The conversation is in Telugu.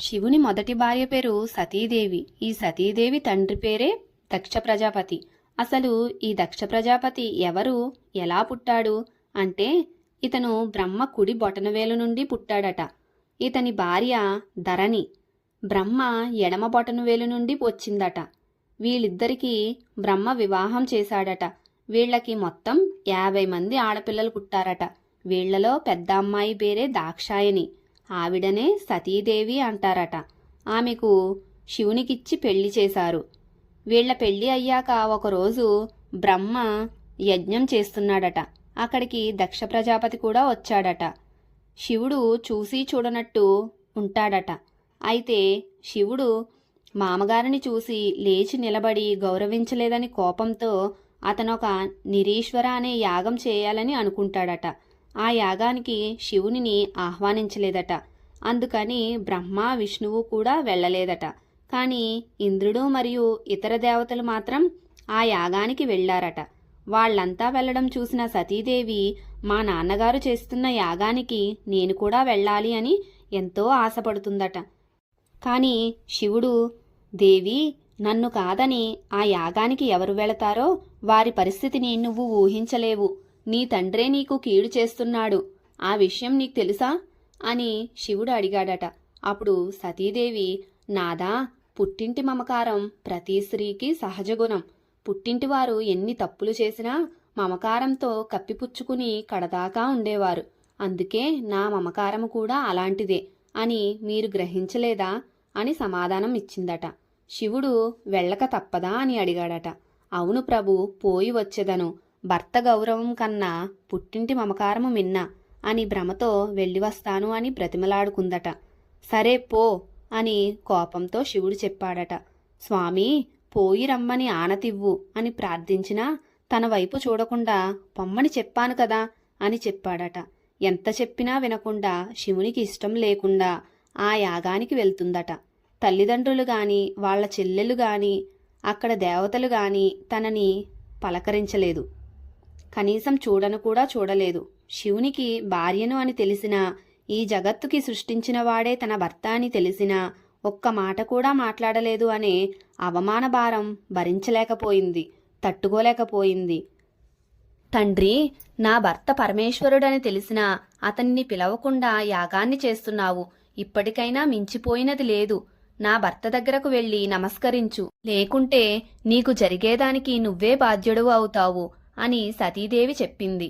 శివుని మొదటి భార్య పేరు సతీదేవి. ఈ సతీదేవి తండ్రి పేరే దక్ష ప్రజాపతి. అసలు ఈ దక్ష ప్రజాపతి ఎవరు, ఎలా పుట్టాడు అంటే ఇతను బ్రహ్మ కుడి బొటనవేలు నుండి పుట్టాడట. ఇతని భార్య ధరణి బ్రహ్మ ఎడమ బొటనవేలు నుండి వచ్చిందట. వీళ్ళిద్దరికీ బ్రహ్మ వివాహం చేశాడట. వీళ్ళకి మొత్తం 50 మంది ఆడపిల్లలు పుట్టారట. వీళ్లలో పెద్ద అమ్మాయి పేరే దాక్షాయని. ఆవిడనే సతీదేవి అంటారట. ఆమెకు శివునికిచ్చి పెళ్లి చేశారు. వీళ్ల పెళ్లి అయ్యాక ఒకరోజు బ్రహ్మ యజ్ఞం చేస్తున్నాడట. అక్కడికి దక్ష ప్రజాపతి కూడా వచ్చాడట. శివుడు చూసి చూడనట్టు ఉంటాడట. అయితే శివుడు మామగారిని చూసి లేచి నిలబడి గౌరవించలేదని కోపంతో అతనొక నిరీశ్వర అనే యాగం చేయాలని అనుకుంటాడట. ఆ యాగానికి శివునిని ఆహ్వానించలేదట. అందుకని బ్రహ్మ విష్ణువు కూడా వెళ్ళలేదట. కానీ ఇంద్రుడు మరియు ఇతర దేవతలు మాత్రం ఆ యాగానికి వెళ్లారట. వాళ్లంతా వెళ్లడం చూసిన సతీదేవి మా నాన్నగారు చేస్తున్న యాగానికి నేను కూడా వెళ్ళాలి అని ఎంతో ఆశపడుతుందట. కానీ శివుడు, దేవి నన్ను కాదని ఆ యాగానికి ఎవరు వెళతారో వారి పరిస్థితిని నువ్వు ఊహించలేవు. నీ తండ్రే నీకు కీడు చేస్తున్నాడు. ఆ విషయం నీకు తెలుసా అని శివుడు అడిగాడట. అప్పుడు సతీదేవి, నాదా, పుట్టింటి మమకారం ప్రతి స్త్రీకి సహజగుణం. పుట్టింటివారు ఎన్ని తప్పులు చేసినా మమకారంతో కప్పిపుచ్చుకుని కడదాకా ఉండేవారు. అందుకే నా మమకారము కూడా అలాంటిదే అని మీరు గ్రహించలేదా అని సమాధానం ఇచ్చిందట. శివుడు వెళ్ళక తప్పదా అని అడిగాడట. అవును ప్రభు, పోయి వచ్చేదను. భర్త గౌరవం కన్నా పుట్టింటి మమకారము మిన్న అని భ్రమతో వెళ్ళి వస్తాను అని బ్రతిమలాడుకుందట. సరే పో అని కోపంతో శివుడు చెప్పాడట. స్వామి, పోయి రమ్మని ఆనతివ్వు అని ప్రార్థించినా తన వైపు చూడకుండా పొమ్మని చెప్పాను కదా అని చెప్పాడట. ఎంత చెప్పినా వినకుండా శివునికి ఇష్టం లేకుండా ఆ యాగానికి వెళ్తుందట. తల్లిదండ్రులు గాని వాళ్ల చెల్లెలు గాని అక్కడ దేవతలు గాని తనని పలకరించలేదు. కనీసం చూడను కూడా చూడలేదు. శివునికి భార్యను అని తెలిసినా, ఈ జగత్తుకి సృష్టించిన వాడే తన భర్త అని తెలిసినా ఒక్క మాట కూడా మాట్లాడలేదు అనే అవమాన భారం భరించలేకపోయింది, తట్టుకోలేకపోయింది. తండ్రి, నా భర్త పరమేశ్వరుడని తెలిసినా అతన్ని పిలవకుండా యాగాన్ని చేస్తున్నావు. ఇప్పటికైనా మించిపోయినది లేదు. నా భర్త దగ్గరకు వెళ్ళి నమస్కరించు, లేకుంటే నీకు జరిగేదానికి నువ్వే బాధ్యుడు అవుతావు అని సతీదేవి చెప్పింది.